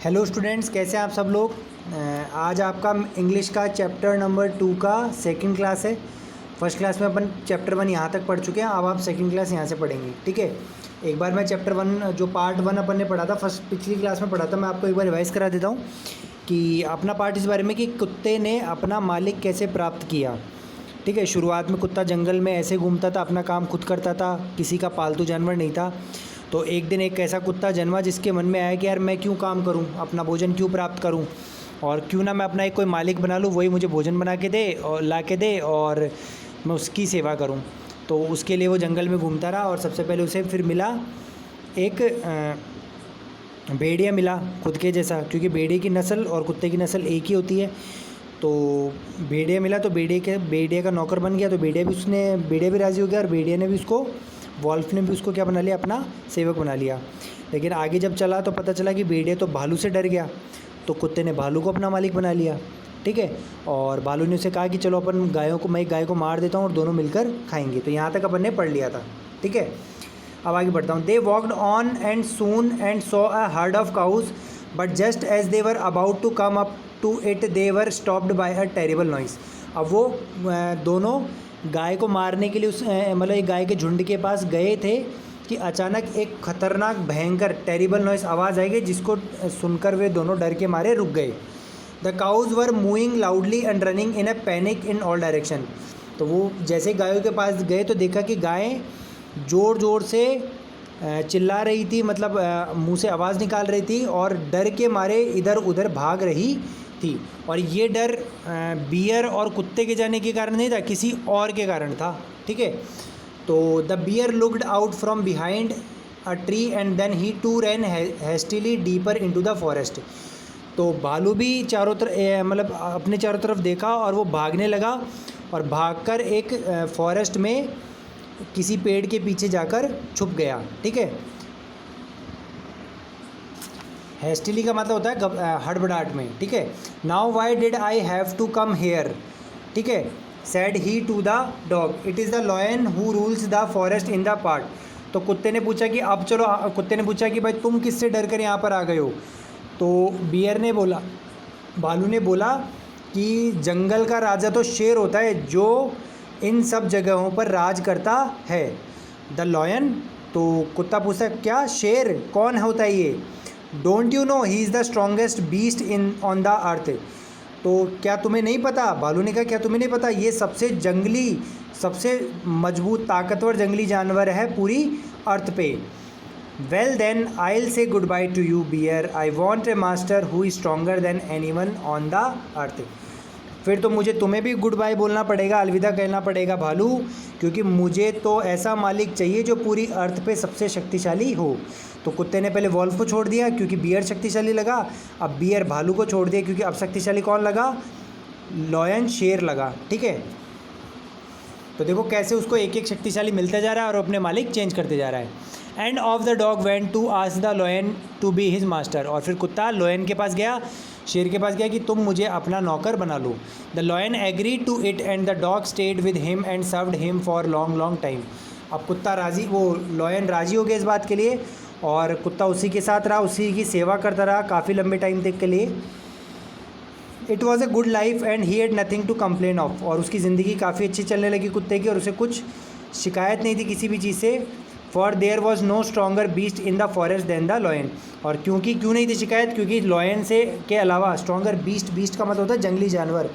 Hello students, कैसे हैं आप सब लोग। आज आपका इंग्लिश का चैप्टर नंबर 2 का सेकंड क्लास है। फर्स्ट क्लास में अपन चैप्टर 1 यहाँ तक पढ़ चुके हैं। अब आप सेकंड क्लास यहाँ से पढ़ेंगे, ठीक है। एक बार मैं चैप्टर 1 जो पार्ट 1 अपन ने पढ़ा था पिछली क्लास में पढ़ा था, मैं आपको एक बार रिवाइज़ करा देता हूँ कि अपना पार्ट इस बारे में कि कुत्ते ने अपना मालिक कैसे प्राप्त किया। ठीक है, शुरुआत में कुत्ता जंगल में ऐसे घूमता था, अपना काम खुद करता था, किसी का पालतू जानवर नहीं था। तो एक दिन एक ऐसा कुत्ता जन्मा जिसके मन में आया कि यार मैं क्यों काम करूं, अपना भोजन क्यों प्राप्त करूं, और क्यों ना मैं अपना एक कोई मालिक बना लूं, वही मुझे भोजन बना के दे और ला के दे और मैं उसकी सेवा करूं। तो उसके लिए वो जंगल में घूमता रहा और सबसे पहले उसे फिर मिला एक भेड़िया मिला खुद के जैसा, क्योंकि भेड़िए की नस्ल और कुत्ते की नस्ल एक ही होती है। तो भेड़िया मिला तो भेड़िया का नौकर बन गया। तो भेड़िया भी राज़ी हो गया और भेड़िया ने भी उसको, वॉल्फ ने भी उसको क्या बना लिया, अपना सेवक बना लिया। लेकिन आगे जब चला तो पता चला कि भेड़िया तो भालू से डर गया, तो कुत्ते ने भालू को अपना मालिक बना लिया। ठीक है, और भालू ने उसे कहा कि चलो अपन मैं एक गाय को मार देता हूँ और दोनों मिलकर खाएंगे। तो यहाँ तक अपन ने पढ़ लिया था, ठीक है। अब आगे बढ़ता हूँ। They walked on and soon and saw a herd of cows but just as they were about to come up to it they were stopped by a terrible noise. अब वो दोनों गाय को मारने के लिए उस मतलब एक गाय के झुंड के पास गए थे कि अचानक एक खतरनाक भयंकर टेरिबल नॉइस आवाज़ आएगी, जिसको सुनकर वे दोनों डर के मारे रुक गए। The cows were moving loudly and running in a panic in all direction. तो वो जैसे गायों के पास गए तो देखा कि गायें ज़ोर ज़ोर से चिल्ला रही थी, मतलब मुंह से आवाज़ निकाल रही थी और डर के मारे इधर उधर भाग रही थी। और ये डर बियर और कुत्ते के जाने के कारण नहीं था, किसी और के कारण था, ठीक है। तो the bear looked out from behind a tree and then he too ran hastily deeper into the forest. तो भालू भी चारों तरफ मतलब अपने चारों तरफ देखा और वो भागने लगा और भागकर एक फॉरेस्ट में किसी पेड़ के पीछे जाकर छुप गया, ठीक है। हेस्टिली का मतलब होता है हड़बड़ाहट में, ठीक है। Now why did I have to come here, ठीक है, said he to the dog, it is the lion who rules the forest in the park. तो कुत्ते ने पूछा कि अब चलो, कुत्ते ने पूछा कि भाई तुम किससे डर कर यहाँ पर आ गए हो। तो बियर ने बोला, भालू ने बोला कि जंगल का राजा तो शेर होता है जो इन सब जगहों पर राज करता है। द लॉयन, तो कुत्ता पूछता क्या शेर कौन होता है ये। Don't you know he is the strongest beast in on the अर्थ। तो क्या तुम्हें नहीं पता, भालू ने कहा क्या तुम्हें नहीं पता, ये सबसे जंगली, सबसे मजबूत ताकतवर जंगली जानवर है पूरी अर्थ पे। Well then I will say good bye to you bear, I want a master who is stronger than anyone on the earth. फिर तो मुझे तुम्हें भी गुड बाय बोलना पड़ेगा, अलविदा कहना पड़ेगा भालू, क्योंकि मुझे तो ऐसा मालिक चाहिए जो पूरी अर्थ पे सबसे शक्तिशाली हो। तो कुत्ते ने पहले वॉल्फ को छोड़ दिया क्योंकि बियर शक्तिशाली लगा, अब बियर भालू को छोड़ दिया क्योंकि अब शक्तिशाली कौन लगा, लॉयन शेर लगा, ठीक है। तो देखो कैसे उसको एक एक शक्तिशाली मिलता जा रहा है और अपने मालिक चेंज करते जा रहा है। And off the dog went to ask the lion to be his master. और फिर कुत्ता लॉयन के पास गया, शेर के पास गया कि तुम मुझे अपना नौकर बना लो। The lion agree to it and the dog stayed with him and served him for long long time. अब कुत्ता राज़ी, वो लॉयन राज़ी हो गया इस बात के लिए और कुत्ता उसी के साथ रहा, उसी की सेवा करता रहा काफ़ी लंबे टाइम तक के लिए। It was a good life and he had nothing to complain of. और उसकी ज़िंदगी काफ़ी अच्छी चलने लगी कुत्ते की और उसे कुछ शिकायत नहीं थी किसी भी चीज़ से। For there was no stronger beast in the forest than the lion. और क्यों नहीं थी शिकायत, क्योंकि लॉयन से के अलावा स्ट्रॉन्गर बीस्ट का मतलब होता है जंगली जानवर,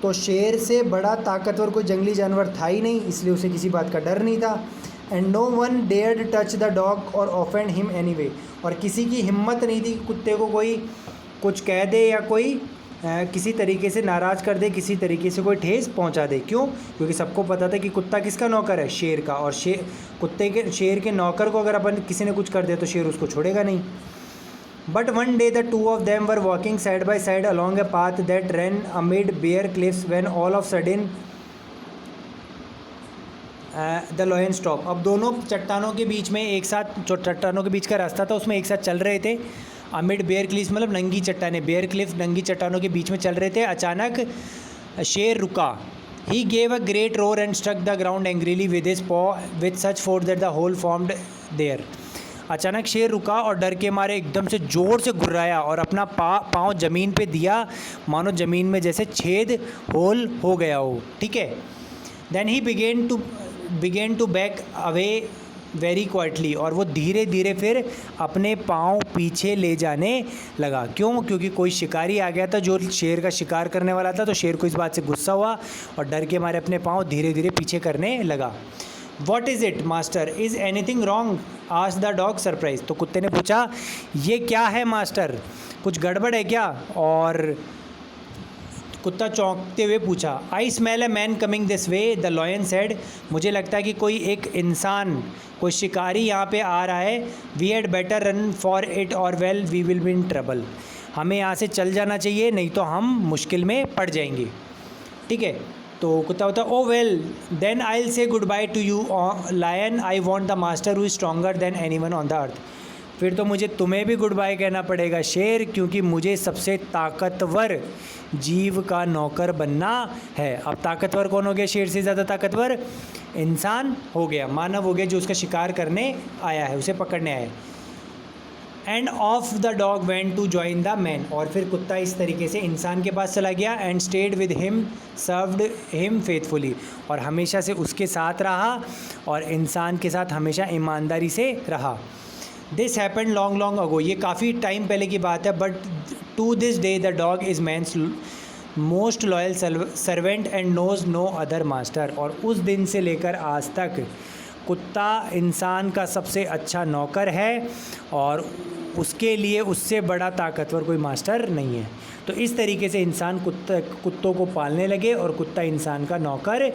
तो शेर से बड़ा ताकतवर कोई जंगली जानवर था ही नहीं, इसलिए उसे किसी बात का डर नहीं था। And no one dared touch the dog or offend him anyway. और किसी की हिम्मत नहीं थी कुत्ते को कोई कुछ कह दे या कोई किसी तरीके से नाराज़ कर दे, किसी तरीके से कोई ठेस पहुंचा दे। क्यों? क्योंकि सबको पता था कि कुत्ता किसका नौकर है, शेर का। और शेर के नौकर को अगर अपन किसी ने कुछ कर दिया तो शेर उसको छोड़ेगा नहीं। But one day the two of them were walking side by side along a path that run amid bare cliffs when all of sudden the lion stop. अब दोनों चट्टानों के बीच में एक साथ, जो चट्टानों के बीच का रास्ता था उसमें एक साथ चल रहे थे। अमिड बेयर क्लिफ्स मतलब नंगी चट्टानें, बेयर क्लिफ नंगी चट्टानों के बीच में चल रहे थे। अचानक शेर रुका। He gave a great roar and struck the ground angrily with his paw with such force that the hole formed there. अचानक शेर रुका और डर के मारे एकदम से ज़ोर से गुर्राया और अपना पाँव ज़मीन पे दिया, मानो ज़मीन में जैसे छेद होल हो गया हो, ठीक है। Then he began to back away very quietly, और वो धीरे धीरे फिर अपने पाँव पीछे ले जाने लगा। क्यों? क्योंकि कोई शिकारी आ गया था जो शेर का शिकार करने वाला था, तो शेर को इस बात से गुस्सा हुआ और डर के मारे अपने पाँव धीरे धीरे पीछे करने लगा। What is it master, is anything wrong, asked the dog surprise. तो कुत्ते ने पूछा, ये क्या है मास्टर, कुछ गड़बड़ है क्या? और कुत्ता चौंकते हुए पूछा, I smell a man coming this way, the lion said. मुझे लगता है कि कोई एक इंसान, कोई शिकारी यहाँ पे आ रहा है। We had better run for it और well we will be in trouble. हमें यहाँ से चल जाना चाहिए, नहीं तो हम मुश्किल में पड़ जाएंगे, ठीक है। तो कुत्ता होता, oh well then I will say good bye to you lion, I want the master who is stronger than anyone on the earth. फिर तो मुझे तुम्हें भी गुड बाय कहना पड़ेगा शेर, क्योंकि मुझे सबसे ताकतवर जीव का नौकर बनना है। अब ताकतवर कौन हो गया? शेर से ज़्यादा ताकतवर इंसान हो गया, मानव हो गया, जो उसका शिकार करने आया है, उसे पकड़ने आया है। And off the dog went to join the man, और फिर कुत्ता इस तरीके से इंसान के पास चला गया। And stayed with him, served him faithfully, और हमेशा से उसके साथ रहा और इंसान के साथ हमेशा ईमानदारी से रहा। This happened long long ago, ये काफ़ी टाइम पहले की बात है, but to this day the dog is man's most loyal servant and knows no other master. और उस दिन से लेकर आज तक कुत्ता इंसान का सबसे अच्छा नौकर है और उसके लिए उससे बड़ा ताकतवर कोई मास्टर नहीं है। तो इस तरीके से इंसान कुत्तों को पालने लगे और कुत्ता इंसान का नौकर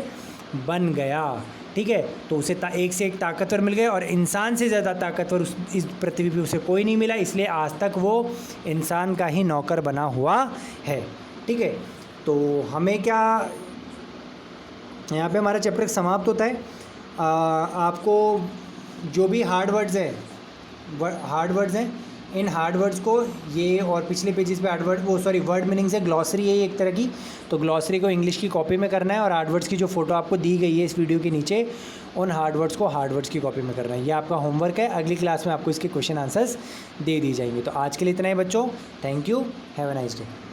बन गया, ठीक है। तो उसे एक से एक ताकतवर मिल गए और इंसान से ज़्यादा ताकतवर इस पृथ्वी पे उसे कोई नहीं मिला, इसलिए आज तक वो इंसान का ही नौकर बना हुआ है, ठीक है। तो हमें क्या, यहाँ पे हमारा चैप्टर समाप्त होता है। आपको जो भी हार्ड वर्ड्स हैं, इन हार्ड वर्ड्स को ये और पिछले पेजेस पे वर्ड मीनिंग्स है, ग्लॉसरी है एक तरह की। तो ग्लॉसरी को इंग्लिश की कॉपी में करना है और हार्ड वर्ड्स की जो फ़ोटो आपको दी गई है इस वीडियो के नीचे, उन हार्ड वर्ड्स को हार्ड वर्ड्स की कॉपी में करना है। ये आपका होमवर्क है, अगली क्लास में आपको इसके क्वेश्चन आंसर्स दे दी जाएंगे। तो आज के लिए इतना ही बच्चों, thank you, have a nice day.